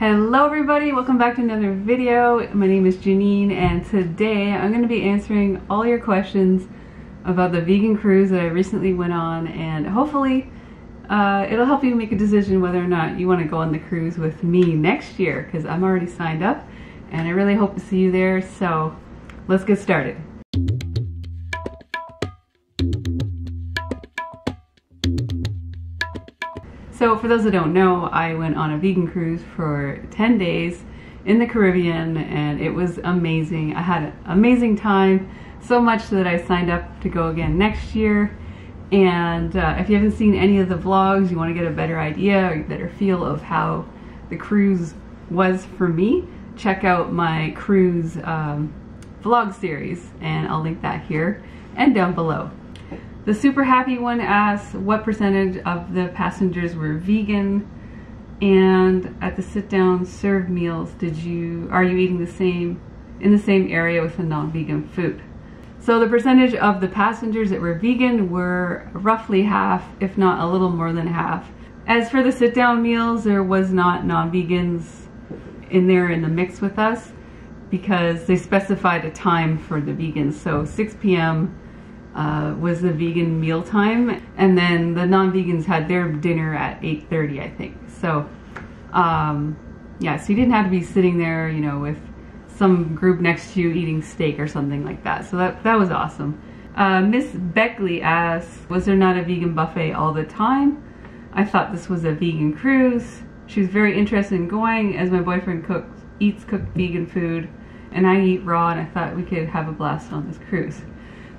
Hello everybody, welcome back to another video. My name is Janine and today I'm going to be answering all your questions about the vegan cruise that I recently went on, and hopefully it'll help you make a decision whether or not you want to go on the cruise with me next year, because I'm already signed up and I really hope to see you there. So let's get started. So for those that don't know, I went on a vegan cruise for 10 days in the Caribbean and it was amazing. I had an amazing time, so much that I signed up to go again next year. And if you haven't seen any of the vlogs, you want to get a better idea or a better feel of how the cruise was for me, check out my cruise vlog series, and I'll link that here and down below. The super happy one asks what percentage of the passengers were vegan, and at the sit-down served meals are you eating in the same area with the non-vegan food? So the percentage of the passengers that were vegan were roughly half, if not a little more than half. As for the sit-down meals, there was not non-vegans in there in the mix with us because they specified a time for the vegans. So 6 p.m. Was the vegan meal time, and then the non-vegans had their dinner at 8:30, I think. So yeah, so you didn't have to be sitting there, you know, with some group next to you eating steak or something like that. So that was awesome. Miss Beckley asks, was there not a vegan buffet all the time? I thought this was a vegan cruise. She was very interested in going as my boyfriend eats cooked vegan food and I eat raw, and I thought we could have a blast on this cruise.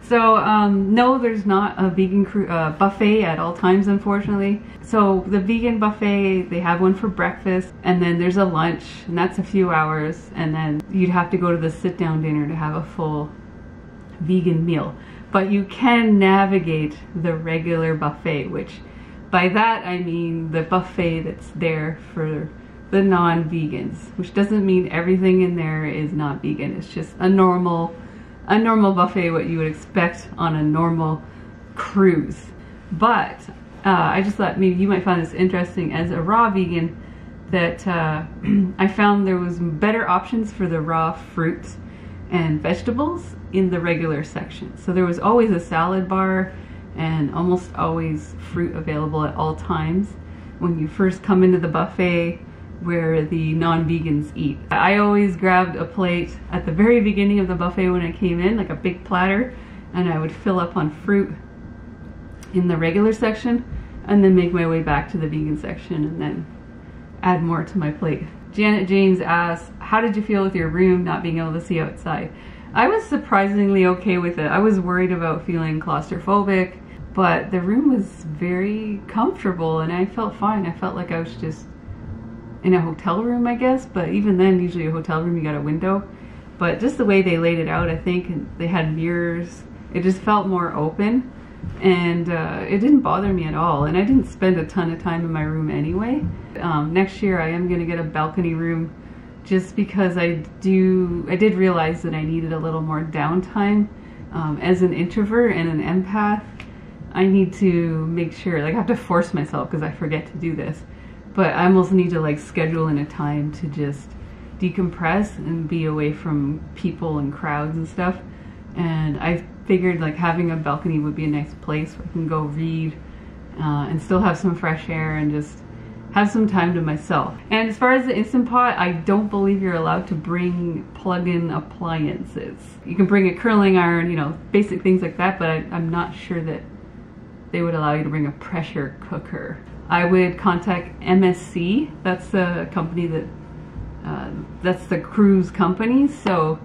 So no, there's not a vegan buffet at all times, unfortunately. So the vegan buffet, they have one for breakfast, and then there's a lunch, and that's a few hours, and then you'd have to go to the sit-down dinner to have a full vegan meal. But you can navigate the regular buffet, which by that I mean the buffet that's there for the non-vegans, which doesn't mean everything in there is not vegan. It's just a normal buffet, what you would expect on a normal cruise. But I just thought maybe you might find this interesting as a raw vegan, that I found there was better options for the raw fruits and vegetables in the regular section. So there was always a salad bar and almost always fruit available at all times when you first come into the buffet where the non-vegans eat. I always grabbed a plate at the very beginning of the buffet when I came in, like a big platter, and I would fill up on fruit in the regular section and then make my way back to the vegan section and then add more to my plate. Janet James asks, how did you feel with your room not being able to see outside? I was surprisingly okay with it. I was worried about feeling claustrophobic, but the room was very comfortable and I felt fine. I felt like I was just in a hotel room, I guess, but even then, usually a hotel room you got a window. But just the way they laid it out, I think, and they had mirrors, it just felt more open, and it didn't bother me at all. And I didn't spend a ton of time in my room anyway. Next year I am gonna get a balcony room, just because I did realize that I needed a little more downtime. As an introvert and an empath, I need to make sure, like I have to force myself because I forget to do this. But I almost need to like schedule in a time to just decompress and be away from people and crowds and stuff. And I figured like having a balcony would be a nice place where I can go read and still have some fresh air and just have some time to myself. And as far as the Instant Pot, I don't believe you're allowed to bring plug-in appliances. You can bring a curling iron, you know, basic things like that, but I'm not sure that they would allow you to bring a pressure cooker. I would contact MSC, that's the company that's the cruise company, so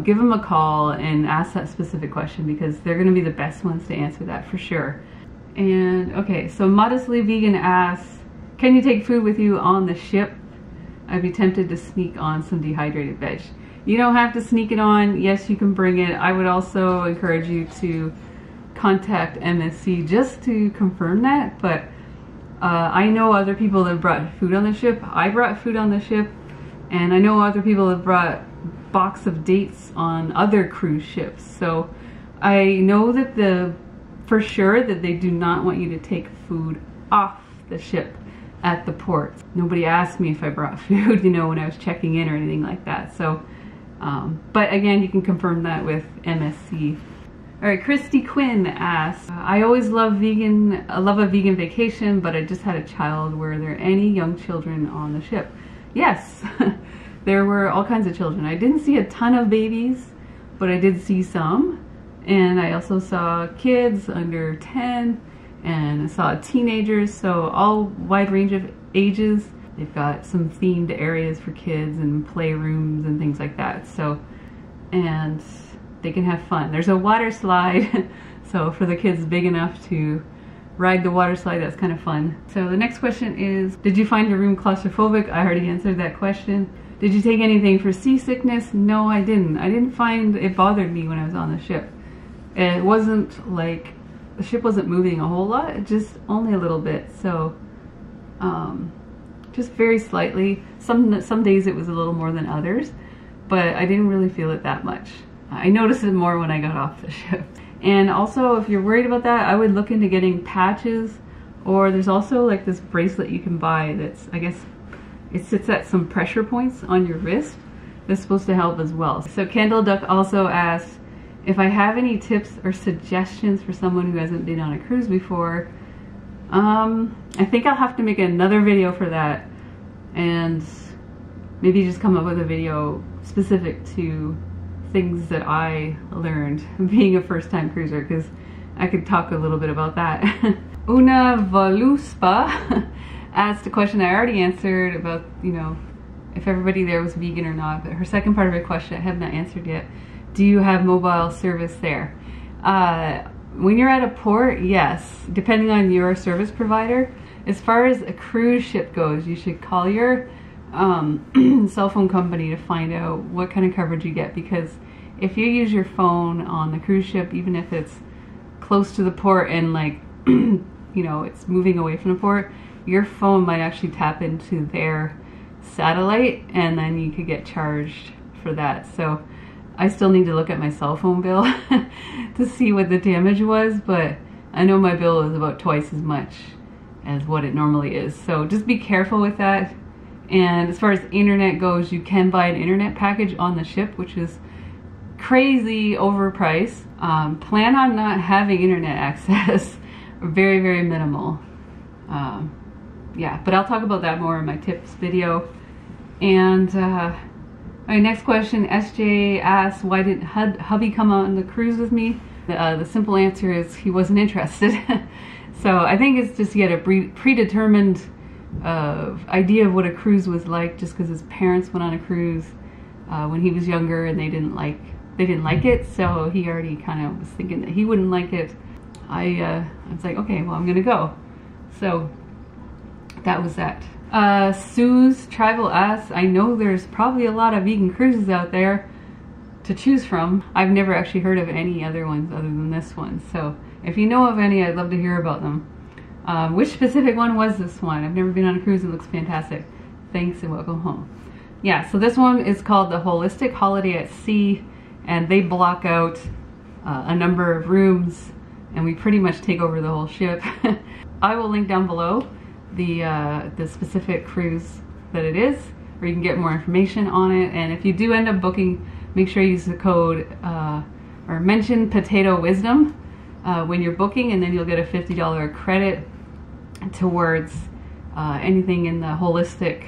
give them a call and ask that specific question because they're going to be the best ones to answer that for sure. And okay, so Modestly Vegan asks, can you take food with you on the ship? I'd be tempted to sneak on some dehydrated veg. You don't have to sneak it on, yes you can bring it. I would also encourage you to contact MSC just to confirm that, but I know other people that brought food on the ship. I brought food on the ship, and I know other people have brought box of dates on other cruise ships. So I know that for sure that they do not want you to take food off the ship. at the port. Nobody asked me if I brought food, you know, when I was checking in or anything like that. So, but again, you can confirm that with MSC. All right, Christy Quinn asks, I always love a vegan vacation, but I just had a child. Were there any young children on the ship? Yes, there were all kinds of children. I didn't see a ton of babies, but I did see some. And I also saw kids under 10, and I saw teenagers, so all wide range of ages. They've got some themed areas for kids and playrooms and things like that. So, and they can have fun. There's a water slide, so for the kids big enough to ride the water slide, that's kind of fun. So the next question is, did you find your room claustrophobic? I already answered that question. Did you take anything for seasickness? No, I didn't. I didn't find it bothered me when I was on the ship. It wasn't like, the ship wasn't moving a whole lot, just only a little bit. So just very slightly. Some days it was a little more than others, but I didn't really feel it that much. I noticed it more when I got off the ship. And also, if you're worried about that, I would look into getting patches, or there's also like this bracelet you can buy that's, I guess, it sits at some pressure points on your wrist. That's supposed to help as well. So Kendall Duck also asks if I have any tips or suggestions for someone who hasn't been on a cruise before. I think I'll have to make another video for that, and maybe just come up with a video specific to things that I learned being a first-time cruiser, because I could talk a little bit about that. Una Valuspa asked a question I already answered about, you know, if everybody there was vegan or not, but her second part of her question I have not answered yet. Do you have mobile service there? When you're at a port, yes, depending on your service provider. As far as a cruise ship goes, you should call your cell phone company to find out what kind of coverage you get, because if you use your phone on the cruise ship, even if it's close to the port and like you know, it's moving away from the port, your phone might actually tap into their satellite, and then you could get charged for that. So I still need to look at my cell phone bill to see what the damage was, but I know my bill is about twice as much as what it normally is. So just be careful with that. And as far as internet goes, you can buy an internet package on the ship, which is crazy overpriced. Plan on not having internet access. Very, very minimal. Yeah, but I'll talk about that more in my tips video. And my next question, SJ asks, why didn't hubby come on the cruise with me? The simple answer is he wasn't interested. So I think it's just he had a predetermined idea of what a cruise was like, just because his parents went on a cruise when he was younger, and they didn't like it. So he already kind of was thinking that he wouldn't like it. I was like, okay, well, I'm gonna go. So that was that. Sue's Travel asks, I know there's probably a lot of vegan cruises out there to choose from. I've never actually heard of any other ones other than this one. So if you know of any, I'd love to hear about them. Which specific one was this one? I've never been on a cruise. It looks fantastic. Thanks and welcome home. Yeah, so this one is called the Holistic Holiday at Sea, and they block out a number of rooms, and we pretty much take over the whole ship. I will link down below the specific cruise that it is, where you can get more information on it. And if you do end up booking, make sure you use the code or mention Potato Wisdom when you're booking, and then you'll get a $50 credit towards anything in the Holistic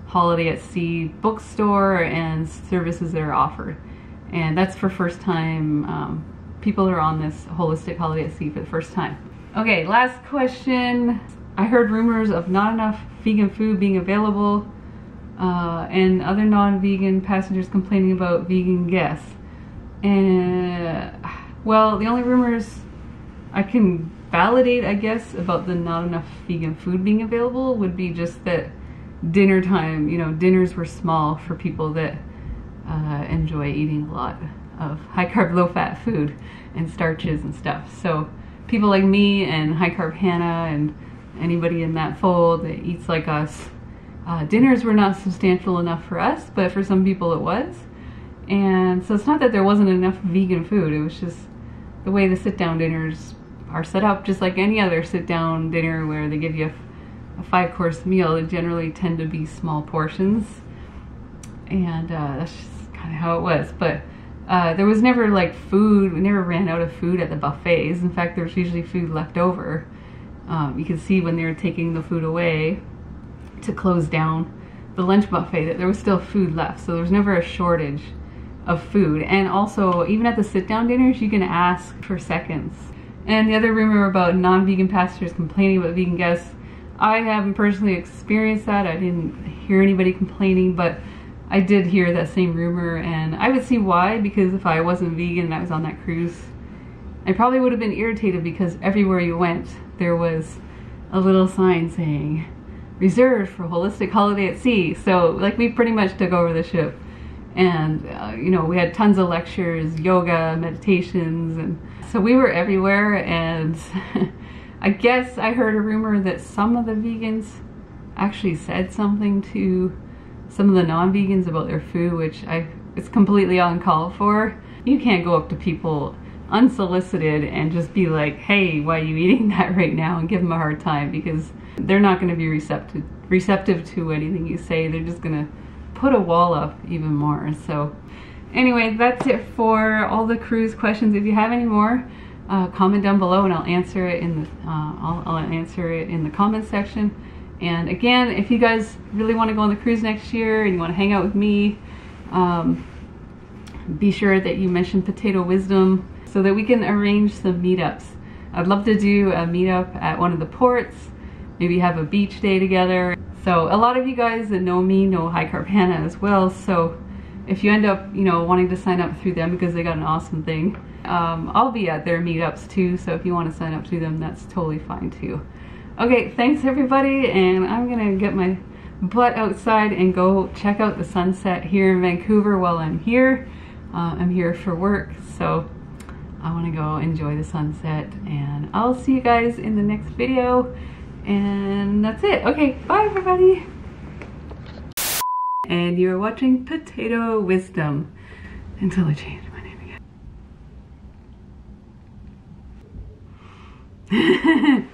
Holiday at Sea bookstore and services that are offered. And that's for first time people who are on this Holistic Holiday at Sea for the first time. Okay, last question. I heard rumors of not enough vegan food being available and other non-vegan passengers complaining about vegan guests. And well, the only rumors I can validate, I guess, about the not enough vegan food being available would be just that dinner time, you know, dinners were small for people that enjoy eating a lot of high carb, low fat food and starches and stuff. So people like me and high carb Hannah and anybody in that fold that eats like us, dinners were not substantial enough for us, but for some people it was. And so it's not that there wasn't enough vegan food, it was just the way the sit-down dinners are set up, just like any other sit-down dinner where they give you a 5-course meal, they generally tend to be small portions, and that's just kind of how it was. But there was never like food, we never ran out of food at the buffets. In fact, there was usually food left over. You could see when they were taking the food away to close down the lunch buffet that there was still food left, so there was never a shortage of food. And also, even at the sit-down dinners, you can ask for seconds. And the other rumor about non-vegan passengers complaining about vegan guests, I haven't personally experienced that. I didn't hear anybody complaining, but I did hear that same rumor, and I would see why, because if I wasn't vegan and I was on that cruise, I probably would have been irritated, because everywhere you went, there was a little sign saying, reserved for holistic holiday at sea. So like, we pretty much took over the ship, and you know, we had tons of lectures, yoga, meditations, and so we were everywhere. And I guess I heard a rumor that some of the vegans actually said something to some of the non-vegans about their food, which it's completely uncalled for. You can't go up to people unsolicited and just be like, hey, why are you eating that right now, and give them a hard time, because they're not going to be receptive to anything you say. They're just going to put a wall up even more. So anyway, that's it for all the cruise questions. If you have any more, comment down below and I'll answer it in the I'll answer it in the comments section. And again, if you guys really want to go on the cruise next year and you want to hang out with me, be sure that you mention Potato Wisdom so that we can arrange some meetups. I'd love to do a meetup at one of the ports, maybe have a beach day together. So a lot of you guys that know me know High Carb Hannah as well, so if you end up, you know, wanting to sign up through them because they got an awesome thing, I'll be at their meetups too, so if you want to sign up to them, that's totally fine too. Okay, thanks everybody, and I'm gonna get my butt outside and go check out the sunset here in Vancouver while I'm here. I'm here for work, so I want to go enjoy the sunset, and I'll see you guys in the next video. And that's it. Okay, bye everybody. And you're watching Potato Wisdom until I change my name again.